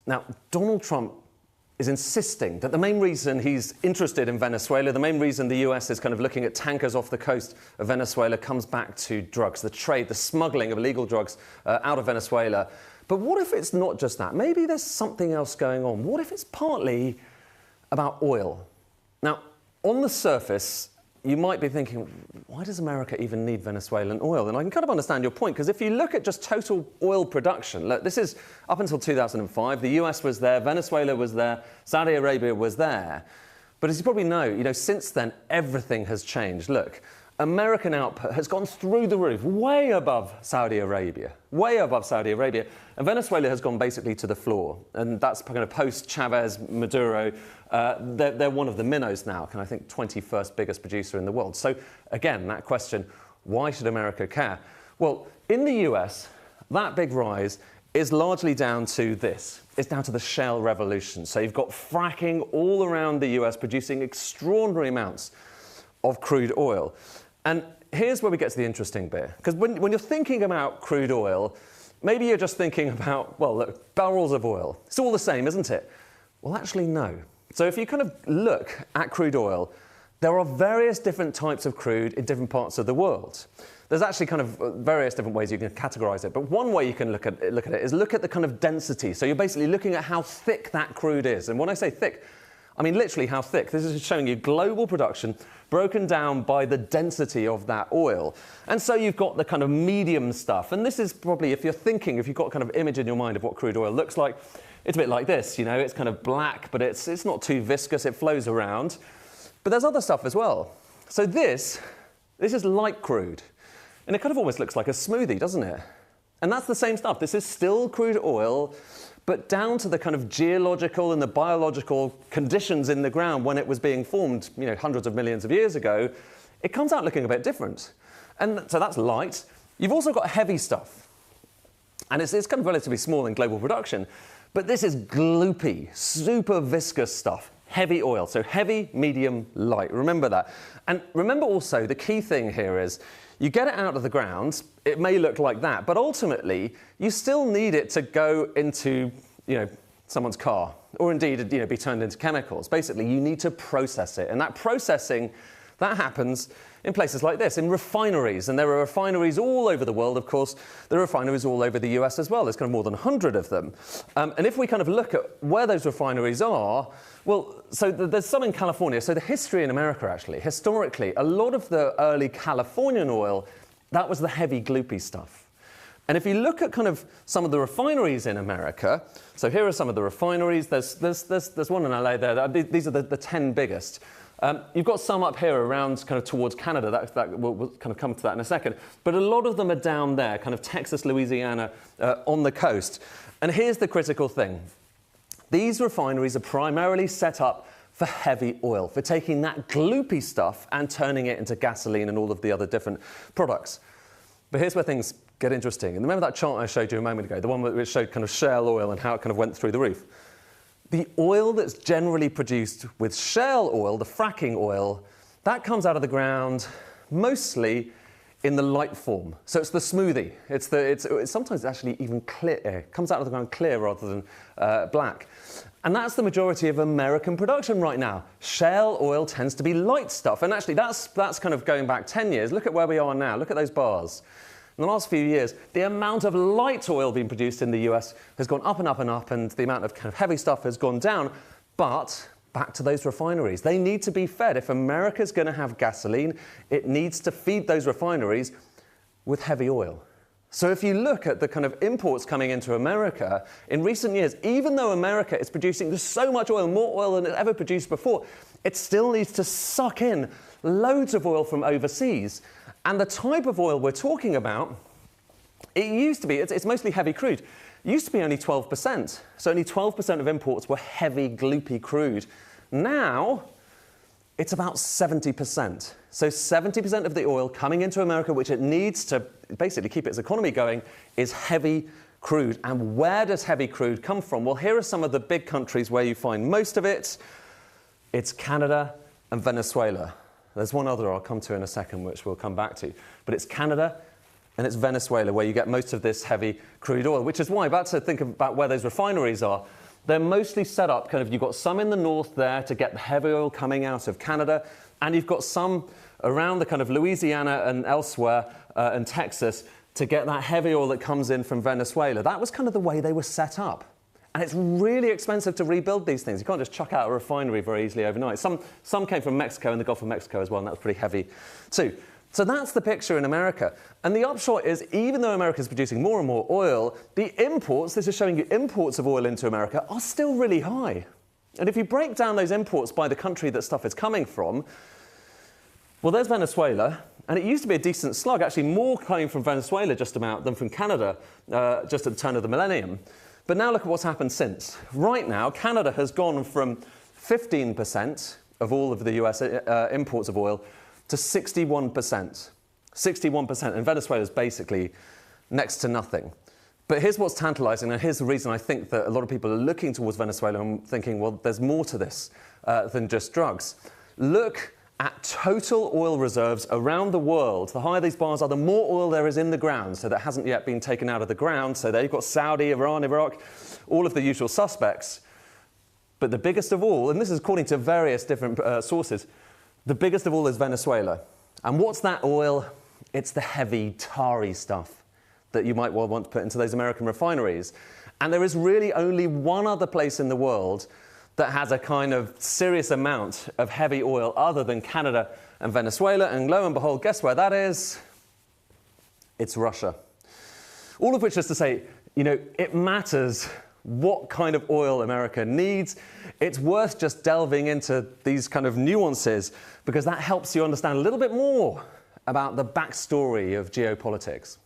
Now, Donald Trump is insisting that the main reason he's interested in Venezuela, the main reason the US is kind of looking at tankers off the coast of Venezuela comes back to drugs, the trade, the smuggling of illegal drugs out of Venezuela. But what if it's not just that? Maybe there's something else going on. What if it's partly about oil? Now, on the surface, you might be thinking, why does America even need Venezuelan oil? And I can kind of understand your point, because if you look at just total oil production, look, this is up until 2005, the US was there, Venezuela was there, Saudi Arabia was there. But as you probably know, since then, everything has changed. Look, American output has gone through the roof, way above Saudi Arabia, and Venezuela has gone basically to the floor. And that's kind of post-Chavez, Maduro. They're one of the minnows now, and I think 21st biggest producer in the world. So again, that question, why should America care? Well, in the US, that big rise is largely down to this. It's down to the shale revolution. So you've got fracking all around the US producing extraordinary amounts of crude oil. And here's where we get to the interesting bit. Because when you're thinking about crude oil, maybe you're just thinking about, well, look, barrels of oil. It's all the same, isn't it? Well, actually, no. So if you kind of look at crude oil, there are various different types of crude in different parts of the world. There's actually kind of various different ways you can categorize it. But one way you can look at it is look at the kind of density. So you're basically looking at how thick that crude is. And when I say thick, I mean literally how thick. This is showing you global production broken down by the density of that oil. And so you've got the kind of medium stuff. And this is probably, if you've got kind of image in your mind of what crude oil looks like, it's a bit like this, it's kind of black, but it's not too viscous, it flows around. But there's other stuff as well. So this is light crude. And it kind of almost looks like a smoothie, doesn't it? And that's the same stuff. This is still crude oil, but down to the kind of geological and the biological conditions in the ground when it was being formed, hundreds of millions of years ago, it comes out looking a bit different. And so that's light. You've also got heavy stuff. And it's kind of relatively small in global production. But this is gloopy, super viscous stuff. Heavy oil. So heavy, medium, light. Remember that. And remember also, the key thing here is, you get it out of the ground, it may look like that, but ultimately, you still need it to go into, someone's car, or indeed, be turned into chemicals. Basically, you need to process it. And that processing, that happens in places like this, in refineries. And there are refineries all over the world, of course. There are refineries all over the US as well. There's kind of more than 100 of them. And if we kind of look at where those refineries are, well, so there's some in California. So the history in America, actually, historically, a lot of the early Californian oil, that was the heavy, gloopy stuff. And if you look at kind of some of the refineries in America, so here are some of the refineries. There's one in LA there. These are the 10 biggest. You've got some up here around kind of towards Canada. We'll kind of come to that in a second. But a lot of them are down there, kind of Texas, Louisiana, on the coast. And here's the critical thing. These refineries are primarily set up for heavy oil, for taking that gloopy stuff and turning it into gasoline and all of the other different products. But here's where things get interesting. And remember that chart I showed you a moment ago, the one which showed kind of shale oil and how it kind of went through the roof? The oil that's generally produced with shale oil, the fracking oil, that comes out of the ground mostly in the light form. So it's the smoothie. It's sometimes actually even clear. It comes out of the ground clear rather than black. And that's the majority of American production right now. Shale oil tends to be light stuff. And actually, that's kind of going back 10 years. Look at where we are now. Look at those bars. In the last few years, the amount of light oil being produced in the US has gone up and up and up, and the amount of kind of heavy stuff has gone down. But back to those refineries. They need to be fed. If America's going to have gasoline, it needs to feed those refineries with heavy oil. So if you look at the kind of imports coming into America, in recent years, even though America is producing so much oil, more oil than it ever produced before, it still needs to suck in loads of oil from overseas. And the type of oil we're talking about, it used to be, it's mostly heavy crude. It used to be only 12%. So only 12% of imports were heavy, gloopy crude. Now, it's about 70%. So 70% of the oil coming into America, which it needs to basically keep its economy going, is heavy crude. And where does heavy crude come from? Well, here are some of the big countries where you find most of it. It's Canada and Venezuela. There's one other I'll come to in a second, which we'll come back to. But it's Canada and it's Venezuela where you get most of this heavy crude oil, which is why, back to think about where those refineries are, they're mostly set up kind of, you've got some in the north there to get the heavy oil coming out of Canada, and you've got some around the kind of Louisiana and elsewhere and Texas to get that heavy oil that comes in from Venezuela. That was kind of the way they were set up. And it's really expensive to rebuild these things. You can't just chuck out a refinery very easily overnight. Some came from Mexico and the Gulf of Mexico as well, and that was pretty heavy too. So that's the picture in America. And the upshot is, even though America is producing more and more oil, the imports, this is showing you imports of oil into America, are still really high. And if you break down those imports by the country that stuff is coming from, well, there's Venezuela, and it used to be a decent slug, actually more coming from Venezuela just about than from Canada, just at the turn of the millennium. But now look at what's happened since. Right now, Canada has gone from 15% of all of the US imports of oil to 61%. 61%, and Venezuela is basically next to nothing. But here's what's tantalizing, and here's the reason I think that a lot of people are looking towards Venezuela and thinking, well, there's more to this than just drugs. Look at total oil reserves around the world. The higher these bars are, the more oil there is in the ground, so that hasn't yet been taken out of the ground. So there you've got Saudi, Iran, Iraq, all of the usual suspects. But the biggest of all, and this is according to various different sources, the biggest of all is Venezuela. And what's that oil? It's the heavy, tarry stuff that you might well want to put into those American refineries. And there is really only one other place in the world that has a kind of serious amount of heavy oil other than Canada and Venezuela. And lo and behold, guess where that is? It's Russia. All of which is to say, you know, it matters what kind of oil America needs. It's worth just delving into these kind of nuances because that helps you understand a little bit more about the backstory of geopolitics.